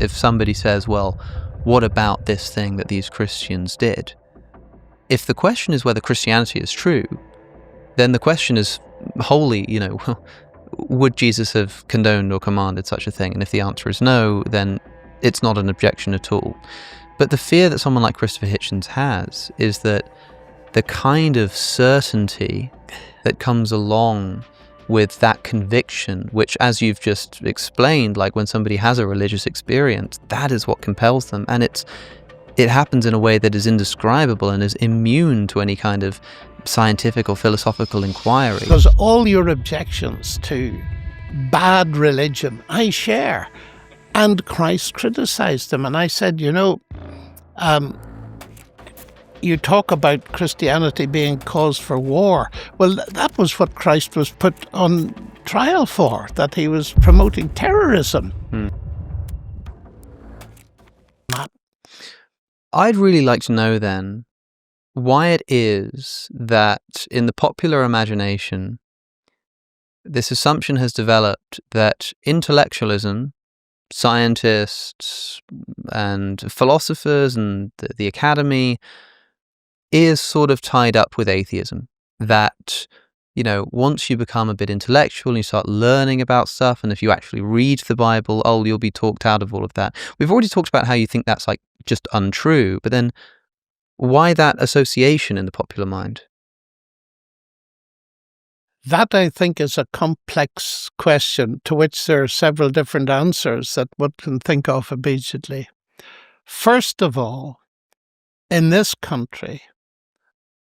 if somebody says, well, what about this thing that these Christians did? If the question is whether Christianity is true, then the question is wholly, would Jesus have condoned or commanded such a thing? And if the answer is no, then it's not an objection at all. But the fear that someone like Christopher Hitchens has is that the kind of certainty that comes along with that conviction, which, as you've just explained, like when somebody has a religious experience, that is what compels them. And it happens in a way that is indescribable and is immune to any kind of scientific or philosophical inquiry. Because all your objections to bad religion, I share. And Christ criticized them. And I said, you talk about Christianity being cause for war. Well, that was what Christ was put on trial for, that he was promoting terrorism. I'd really like to know then why it is that in the popular imagination, this assumption has developed that intellectualism, scientists and philosophers and the academy is sort of tied up with atheism. That, once you become a bit intellectual and you start learning about stuff, and if you actually read the Bible, you'll be talked out of all of that. We've already talked about how you think that's like just untrue, but then why that association in the popular mind? That, I think, is a complex question to which there are several different answers that one can think of immediately. First of all, in this country,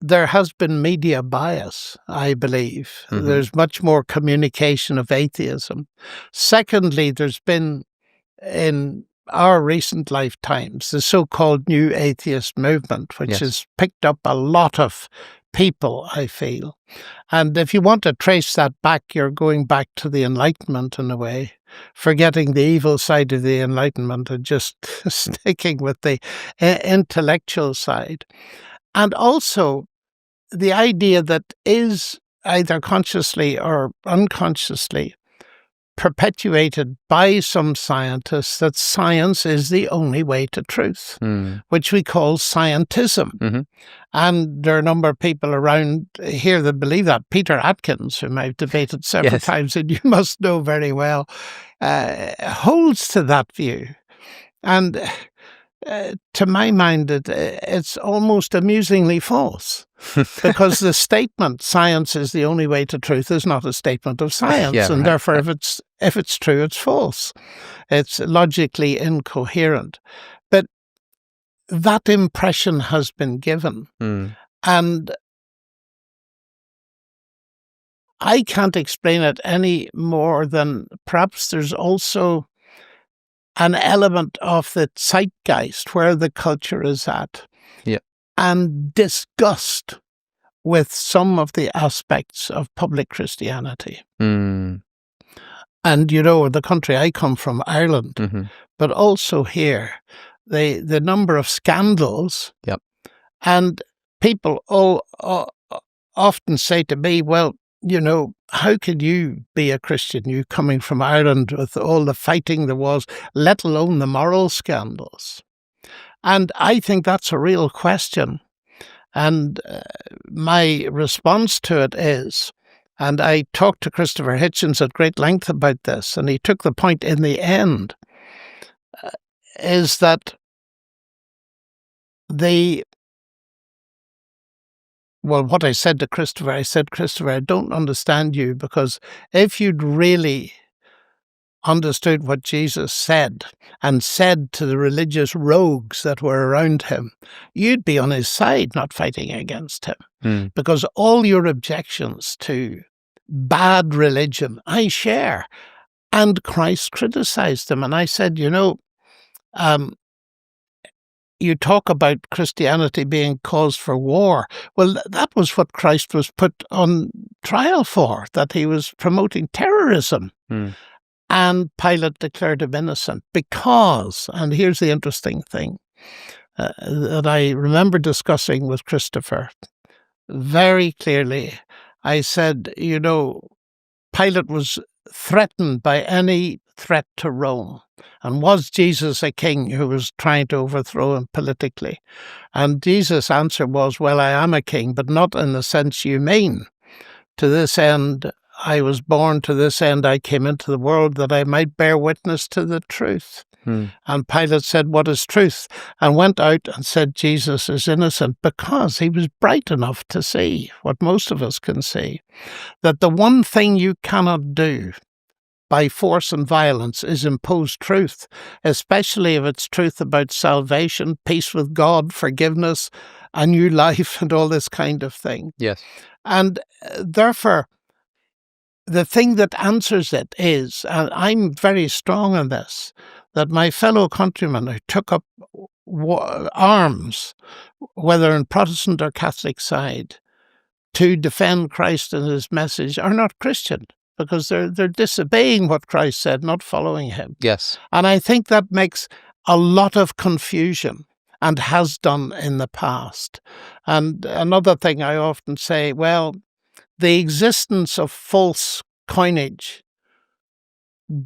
there has been media bias, I believe. Mm-hmm. There's much more communication of atheism. Secondly, there's been, in our recent lifetimes, the so-called New Atheist movement, which has picked up a lot of people, I feel. And if you want to trace that back, you're going back to the Enlightenment in a way, forgetting the evil side of the Enlightenment and just sticking with the intellectual side. And also the idea that is either consciously or unconsciously perpetuated by some scientists that science is the only way to truth, which we call scientism. Mm-hmm. And there are a number of people around here that believe that. Peter Atkins, whom I've debated several times, and you must know very well, holds to that view. And to my mind, it's almost amusingly false, because the statement "science is the only way to truth" is not a statement of science, and therefore, if it's true, it's false. It's logically incoherent. But that impression has been given, and I can't explain it any more than perhaps there's also an element of the zeitgeist, where the culture is at, and disgust with some of the aspects of public Christianity. And, the country I come from, Ireland, but also here, the number of scandals, and people often say to me, well, how could you be a Christian, you coming from Ireland with all the fighting there was, let alone the moral scandals? And I think that's a real question. And my response to it is, and I talked to Christopher Hitchens at great length about this, and he took the point in the end, is that what I said to Christopher, Christopher, I don't understand you, because if you'd really understood what Jesus said, and said to the religious rogues that were around him, you'd be on his side, not fighting against him. Because all your objections to bad religion, I share. And Christ criticized them. And I said, you talk about Christianity being cause for war. Well, that was what Christ was put on trial for, that he was promoting terrorism. And Pilate declared him innocent because, and here's the interesting thing, that I remember discussing with Christopher very clearly. I said, Pilate was threatened by any threat to Rome? And was Jesus a king who was trying to overthrow him politically? And Jesus' answer was, well, I am a king, but not in the sense you mean. To this end I was born, to this end I came into the world, that I might bear witness to the truth. And Pilate said, what is truth? And went out and said, Jesus is innocent, because he was bright enough to see what most of us can see, that the one thing you cannot do by force and violence is impose truth, especially if it's truth about salvation, peace with God, forgiveness, a new life, and all this kind of thing. Yes. And therefore, the thing that answers it is, and I'm very strong on this, that my fellow countrymen who took up arms, whether on Protestant or Catholic side, to defend Christ and his message are not Christian, because they're disobeying what Christ said, not following him. Yes. And I think that makes a lot of confusion, and has done in the past. And another thing I often say, well, the existence of false coinage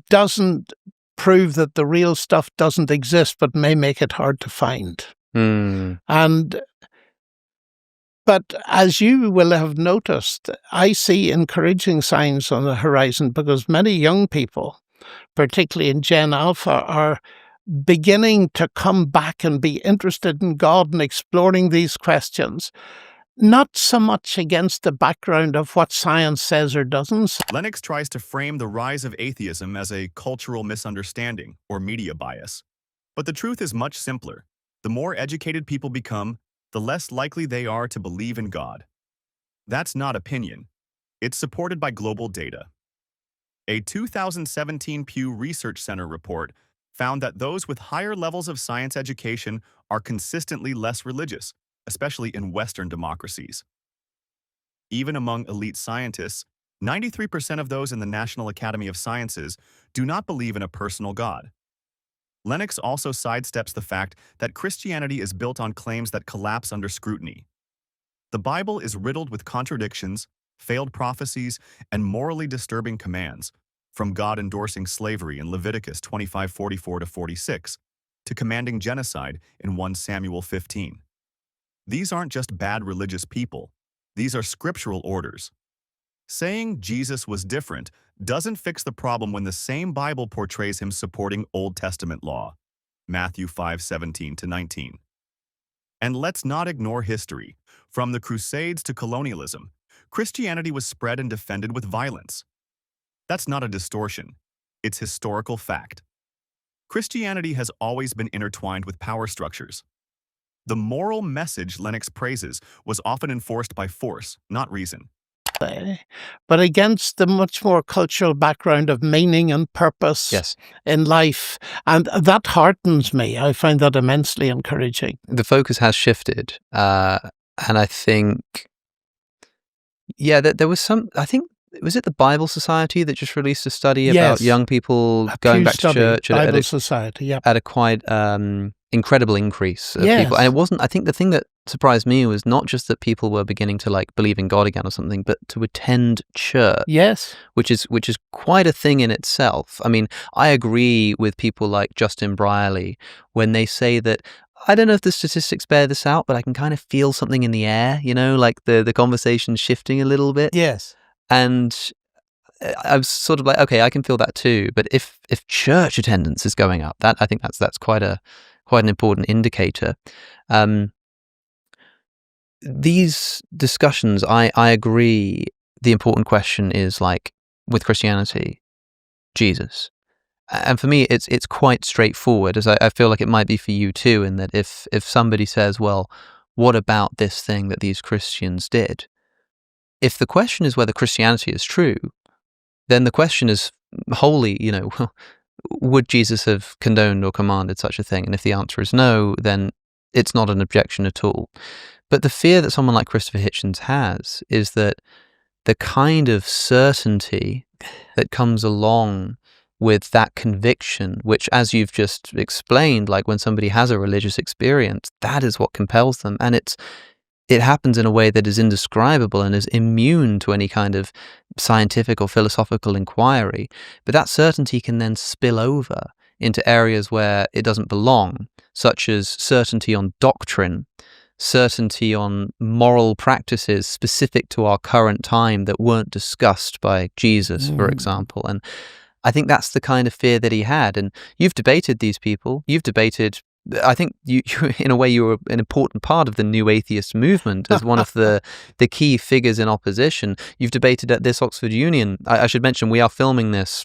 doesn't prove that the real stuff doesn't exist, but may make it hard to find. But as you will have noticed, I see encouraging signs on the horizon, because many young people, particularly in Gen Alpha, are beginning to come back and be interested in God and exploring these questions, not so much against the background of what science says or doesn't. Lennox tries to frame the rise of atheism as a cultural misunderstanding or media bias. But the truth is much simpler. The more educated people become, the less likely they are to believe in God. That's not opinion. It's supported by global data. A 2017 Pew Research Center report found that those with higher levels of science education are consistently less religious, especially in Western democracies. Even among elite scientists, 93% of those in the National Academy of Sciences do not believe in a personal God. Lennox also sidesteps the fact that Christianity is built on claims that collapse under scrutiny. The Bible is riddled with contradictions, failed prophecies, and morally disturbing commands, from God endorsing slavery in Leviticus 25:44-46 to commanding genocide in 1 Samuel 15. These aren't just bad religious people. These are scriptural orders. Saying Jesus was different doesn't fix the problem when the same Bible portrays him supporting Old Testament law, Matthew 5:17-19. And let's not ignore history. From the Crusades to colonialism, Christianity was spread and defended with violence. That's not a distortion. It's historical fact. Christianity has always been intertwined with power structures. The moral message Lennox praises was often enforced by force, not reason. But against the much more cultural background of meaning and purpose in life. And that heartens me. I find that immensely encouraging. The focus has shifted. And I think, there was I think, was it the Bible Society that just released a study about young people going back to church Bible Society, at a quite incredible increase of people? And it wasn't, I think the thing that surprised me was not just that people were beginning to believe in God again or something, but to attend church. Yes. Which is quite a thing in itself. I mean, I agree with people like Justin Brierley when they say that, I don't know if the statistics bear this out, but I can kind of feel something in the air, like the conversation's shifting a little bit. Yes. And I was sort of like, okay, I can feel that too. But if church attendance is going up, I think that's quite an important indicator. These discussions, I agree. The important question is with Christianity, Jesus. And for me, it's quite straightforward, as I feel like it might be for you too, in that if somebody says, well, what about this thing that these Christians did? If the question is whether Christianity is true, then the question is wholly, would Jesus have condoned or commanded such a thing? And if the answer is no, then it's not an objection at all. But the fear that someone like Christopher Hitchens has is that the kind of certainty that comes along with that conviction, which, as you've just explained, when somebody has a religious experience, that is what compels them. And it happens in a way that is indescribable and is immune to any kind of scientific or philosophical inquiry. But that certainty can then spill over into areas where it doesn't belong, such as certainty on doctrine, certainty on moral practices specific to our current time that weren't discussed by Jesus, for example. And I think that's the kind of fear that he had. And you've debated these people. You've debated, I think you in a way, you were an important part of the new atheist movement as one of the key figures in opposition. You've debated at this Oxford Union. I should mention we are filming this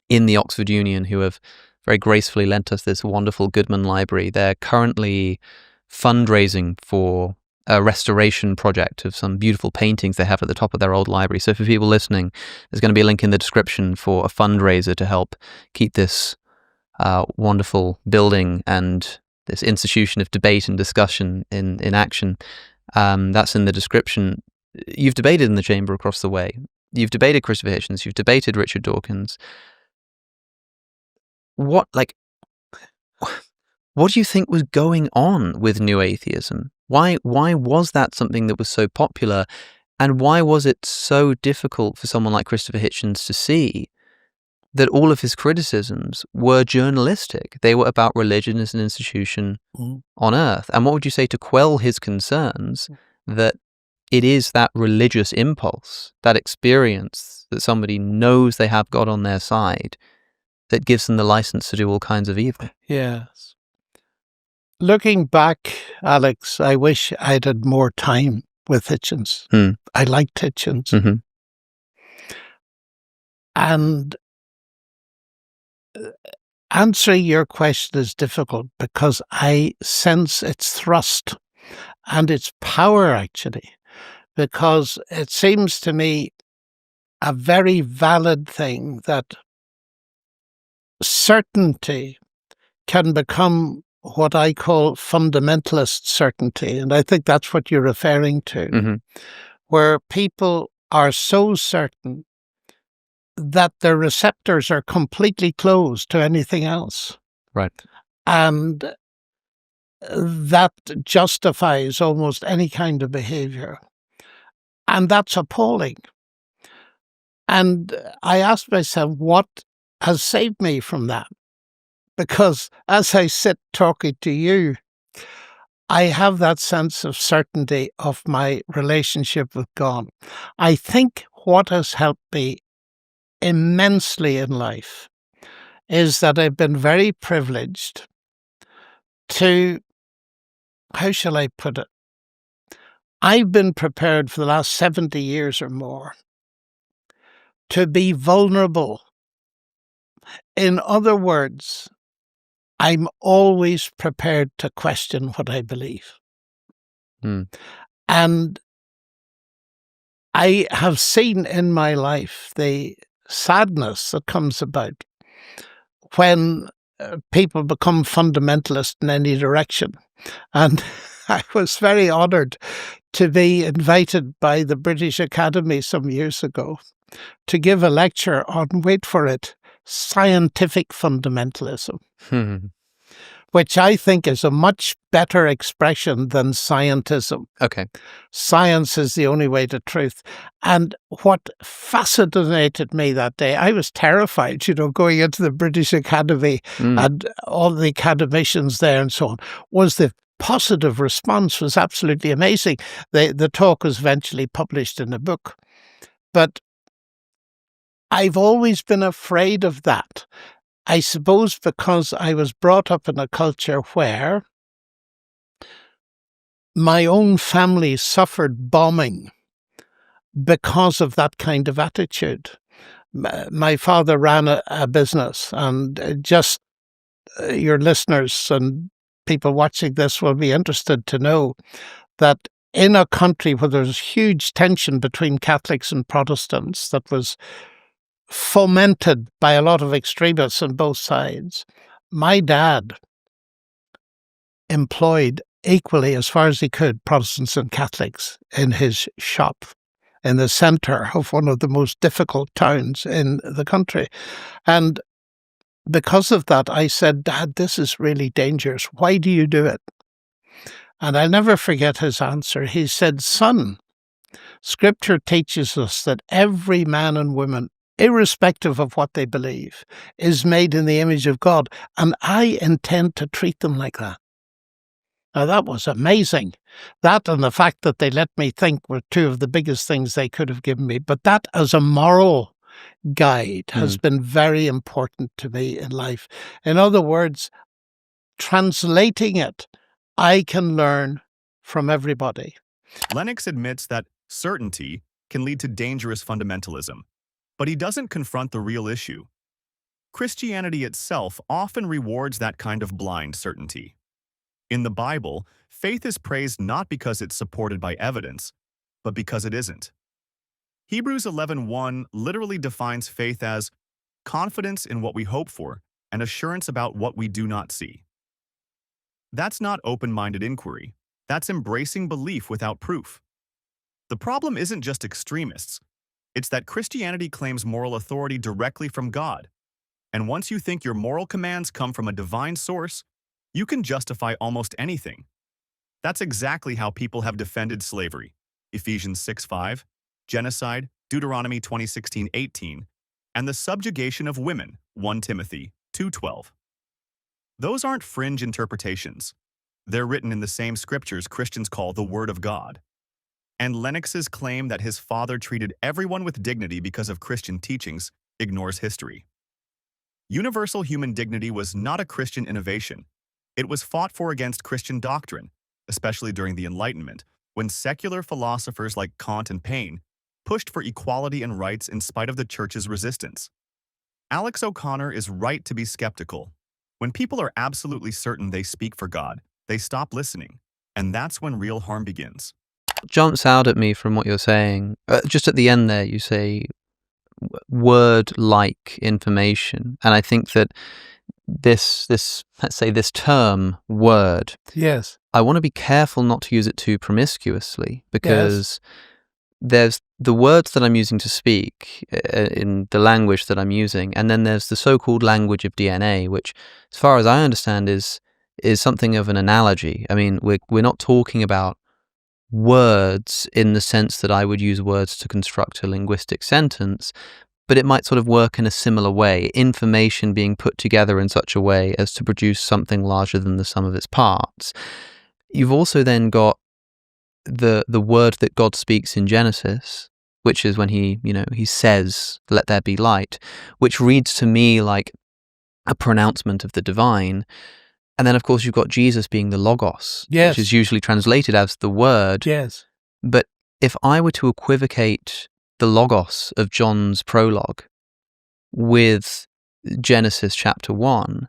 in the Oxford Union, who have very gracefully lent us this wonderful Goodman library. They're currently fundraising for a restoration project of some beautiful paintings they have at the top of their old library. So for people listening, there's going to be a link in the description for a fundraiser to help keep this wonderful building and this institution of debate and discussion in action. That's in the description. You've debated in the chamber across the way. You've debated Christopher Hitchens. You've debated Richard Dawkins. What do you think was going on with New Atheism? Why was that something that was so popular, and why was it so difficult for someone like Christopher Hitchens to see that all of his criticisms were journalistic? They were about religion as an institution on earth. And what would you say to quell his concerns that it is that religious impulse, that experience that somebody knows they have God on their side, that gives them the license to do all kinds of evil? Yes. Looking back, Alex, I wish I'd had more time with Hitchens. I liked Hitchens. Mm-hmm. And answering your question is difficult because I sense its thrust and its power, actually, because it seems to me a very valid thing that certainty can become what I call fundamentalist certainty. And I think that's what you're referring to, where people are so certain that their receptors are completely closed to anything else. Right. And that justifies almost any kind of behavior. And that's appalling. And I asked myself, what has saved me from that? Because as I sit talking to you, I have that sense of certainty of my relationship with God. I think what has helped me immensely in life is that I've been very privileged to, how shall I put it? I've been prepared for the last 70 years or more to be vulnerable. In other words, I'm always prepared to question what I believe. And I have seen in my life the sadness that comes about when people become fundamentalist in any direction. And I was very honoured to be invited by the British Academy some years ago to give a lecture on, wait for it, scientific fundamentalism, which I think is a much better expression than scientism. Okay. Science is the only way to truth. And what fascinated me that day, I was terrified, going into the British Academy and all the academicians there and so on, was the positive response was absolutely amazing. The talk was eventually published in a book. But I've always been afraid of that. I suppose because I was brought up in a culture where my own family suffered bombing because of that kind of attitude. My father ran a business, and just your listeners and people watching this will be interested to know that in a country where there's huge tension between Catholics and Protestants that was fomented by a lot of extremists on both sides, my dad employed equally, as far as he could, Protestants and Catholics in his shop in the centre of one of the most difficult towns in the country. And because of that, I said, Dad, this is really dangerous. Why do you do it? And I'll never forget his answer. He said, "Son, Scripture teaches us that every man and woman, irrespective of what they believe, is made in the image of God, and I intend to treat them like that." Now, that was amazing. That and the fact that they let me think were two of the biggest things they could have given me. But that, as a moral guide, has been very important to me in life. In other words, translating it, I can learn from everybody. Lennox admits that certainty can lead to dangerous fundamentalism, but he doesn't confront the real issue. Christianity itself often rewards that kind of blind certainty. In the Bible, faith is praised not because it's supported by evidence, but because it isn't. Hebrews 11:1 literally defines faith as confidence in what we hope for and assurance about what we do not see. That's not open-minded inquiry. That's embracing belief without proof. The problem isn't just extremists. It's that Christianity claims moral authority directly from God. And once you think your moral commands come from a divine source, you can justify almost anything. That's exactly how people have defended slavery. Ephesians 6:5, genocide, Deuteronomy 20:16-18, and the subjugation of women, 1 Timothy 2:12. Those aren't fringe interpretations. They're written in the same scriptures Christians call the Word of God. And Lennox's claim that his father treated everyone with dignity because of Christian teachings ignores history. Universal human dignity was not a Christian innovation. It was fought for against Christian doctrine, especially during the Enlightenment, when secular philosophers like Kant and Paine pushed for equality and rights in spite of the Church's resistance. Alex O'Connor is right to be skeptical. When people are absolutely certain they speak for God, they stop listening, and that's when real harm begins. Jumps out at me from what you're saying. Just at the end there, you say word-like information, and I think that this let's say this term word. Yes. I want to be careful not to use it too promiscuously, because there's the words that I'm using to speak in the language that I'm using, and then there's the so-called language of DNA, which, as far as I understand, is something of an analogy. I mean, we're not talking about words in the sense that I would use words to construct a linguistic sentence, but it might sort of work in a similar way, information being put together in such a way as to produce something larger than the sum of its parts. You've also then got the word that God speaks in Genesis, which is when he says, "Let there be light," which reads to me like a pronouncement of the divine. And then, of course, you've got Jesus being the Logos, which is usually translated as the Word. Yes. But if I were to equivocate the Logos of John's prologue with Genesis chapter 1,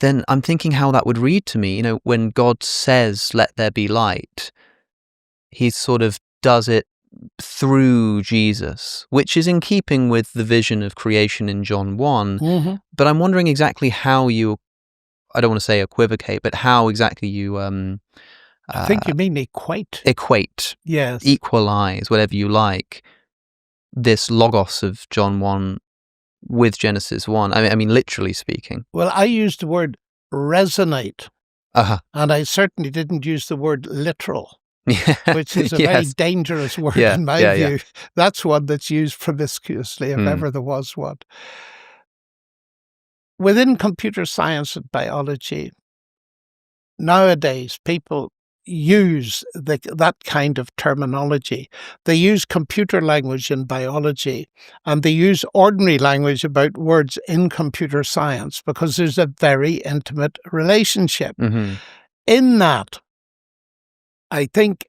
then I'm thinking how that would read to me. When God says, "Let there be light," he sort of does it through Jesus, which is in keeping with the vision of creation in John 1. Mm-hmm. But I'm wondering exactly how you, I don't want to say equivocate, but how exactly you I think you mean equate. Yes. Equalize, whatever you like, this Logos of John 1 with Genesis 1. I mean, literally speaking. Well, I used the word resonate, and I certainly didn't use the word literal, which is a very dangerous word in my view. Yeah. That's one that's used promiscuously, if ever there was one. Within computer science and biology, nowadays people use that kind of terminology. They use computer language in biology, and they use ordinary language about words in computer science because there's a very intimate relationship. Mm-hmm. In that, I think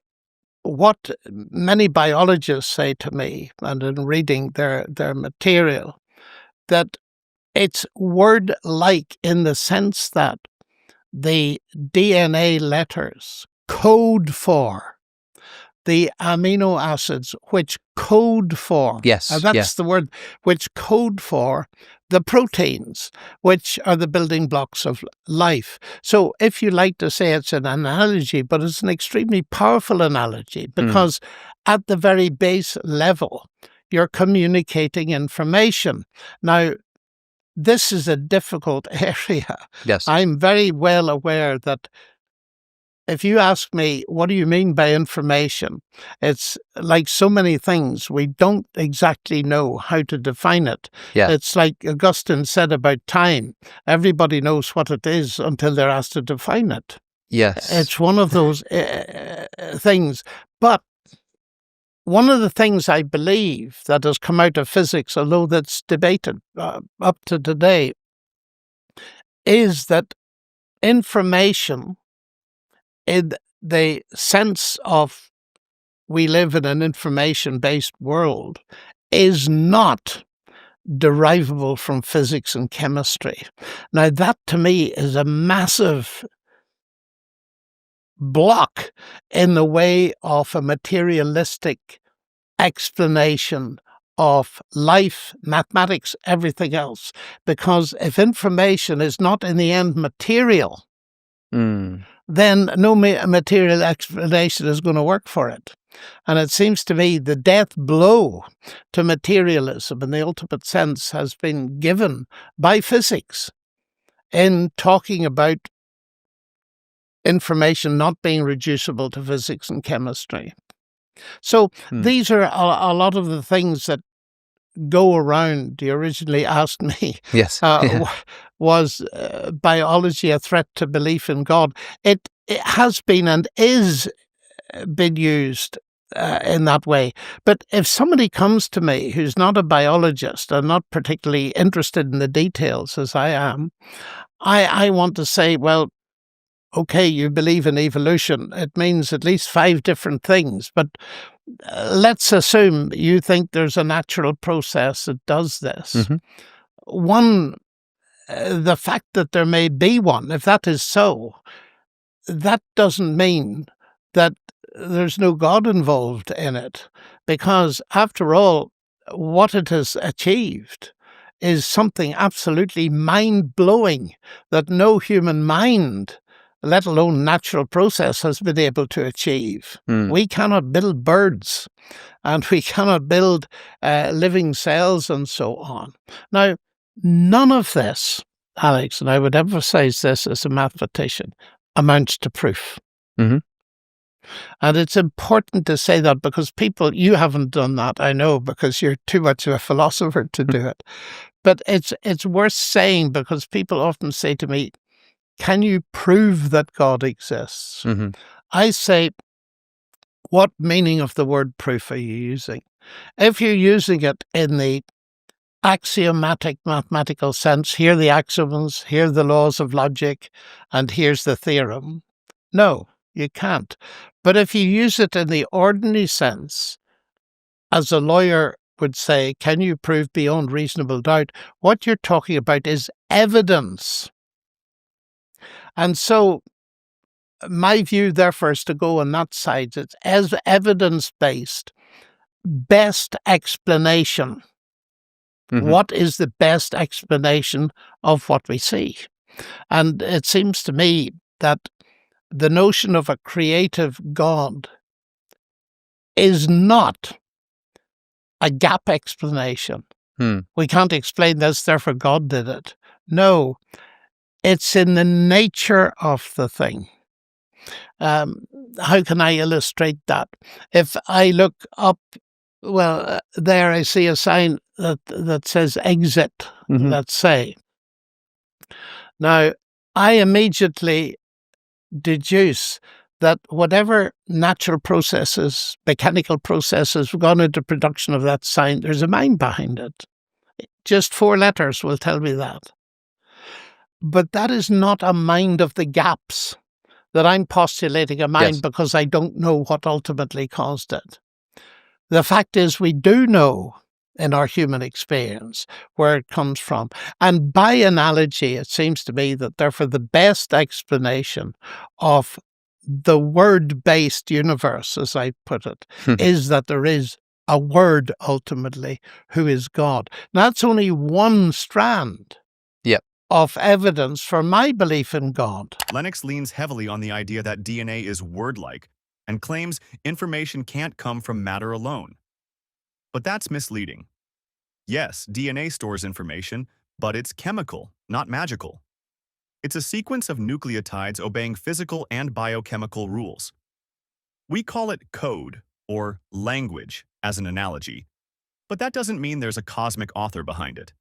what many biologists say to me, and in reading their material, that it's word-like in the sense that the DNA letters code for the amino acids which code for, and that's the word, which code for the proteins, which are the building blocks of life. So if you like to say it's an analogy, but it's an extremely powerful analogy because at the very base level, you're communicating information. Now, this is a difficult area. Yes. I'm very well aware that if you ask me, what do you mean by information? It's like so many things. We don't exactly know how to define it. Yeah. It's like Augustine said about time. Everybody knows what it is until they're asked to define it. Yes. It's one of those things. But one of the things I believe that has come out of physics, although that's debated up to today, is that information, in the sense of we live in an information-based world, is not derivable from physics and chemistry. Now, that to me is a massive block in the way of a materialistic explanation of life, mathematics, everything else. Because if information is not in the end material, then no material explanation is going to work for it. And it seems to me the death blow to materialism in the ultimate sense has been given by physics in talking about information not being reducible to physics and chemistry. So these are a lot of the things that go around. You originally asked me, Yes. was biology a threat to belief in God? It has been and is been used in that way. But if somebody comes to me who's not a biologist and not particularly interested in the details as I am, I want to say, well, okay, you believe in evolution. It means at least 5 different things. But let's assume you think there's a natural process that does this. One, the fact that there may be one, if that is so, that doesn't mean that there's no God involved in it. Because after all, what it has achieved is something absolutely mind-blowing that no human mind, let alone natural process, has been able to achieve. We cannot build birds and we cannot build living cells and so on. Now, none of this, Alex, and I would emphasize this as a mathematician, amounts to proof. And it's important to say that because people, you haven't done that, I know, because you're too much of a philosopher to do it. But it's worth saying because people often say to me, can you prove that God exists? I say, what meaning of the word proof are you using? If you're using it in the axiomatic mathematical sense, here are the axioms, here are the laws of logic, and here's the theorem. No, you can't. But if you use it in the ordinary sense, as a lawyer would say, can you prove beyond reasonable doubt? What you're talking about is evidence. And so my view, therefore, is to go on that side. It's as evidence-based, best explanation. What is the best explanation of what we see? And it seems to me that the notion of a creative God is not a gap explanation. We can't explain this, therefore God did it. No, it's in the nature of the thing. How can I illustrate that? If I look up, well, there I see a sign that says exit, let's say. Now, I immediately deduce that whatever natural processes, mechanical processes have gone into production of that sign, there's a mind behind it. Just 4 letters will tell me that. But that is not a mind of the gaps that I'm postulating a mind because I don't know what ultimately caused it. The fact is we do know in our human experience where it comes from. And by analogy, it seems to me that therefore the best explanation of the word-based universe, as I put it, is that there is a word ultimately who is God. Now, that's only one strand of evidence for my belief in God. Lennox leans heavily on the idea that DNA is word-like and claims information can't come from matter alone. But that's misleading. Yes, DNA stores information, but it's chemical, not magical. It's a sequence of nucleotides obeying physical and biochemical rules. We call it code, or language, as an analogy, but that doesn't mean there's a cosmic author behind it.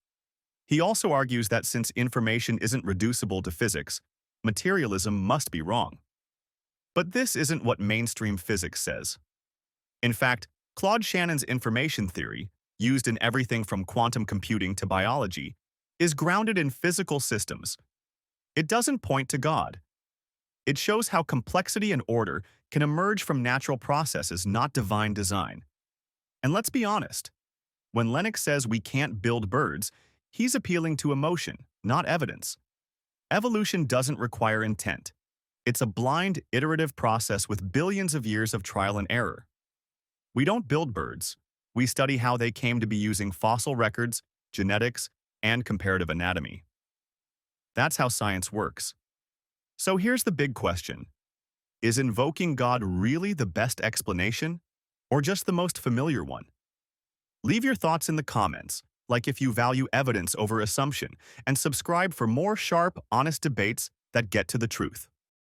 He also argues that since information isn't reducible to physics, materialism must be wrong. But this isn't what mainstream physics says. In fact, Claude Shannon's information theory, used in everything from quantum computing to biology, is grounded in physical systems. It doesn't point to God. It shows how complexity and order can emerge from natural processes, not divine design. And let's be honest, when Lennox says we can't build birds, he's appealing to emotion, not evidence. Evolution doesn't require intent. It's a blind, iterative process with billions of years of trial and error. We don't build birds. We study how they came to be using fossil records, genetics, and comparative anatomy. That's how science works. So here's the big question. Is invoking God really the best explanation, or just the most familiar one? Leave your thoughts in the comments, like if you value evidence over assumption, and subscribe for more sharp, honest debates that get to the truth.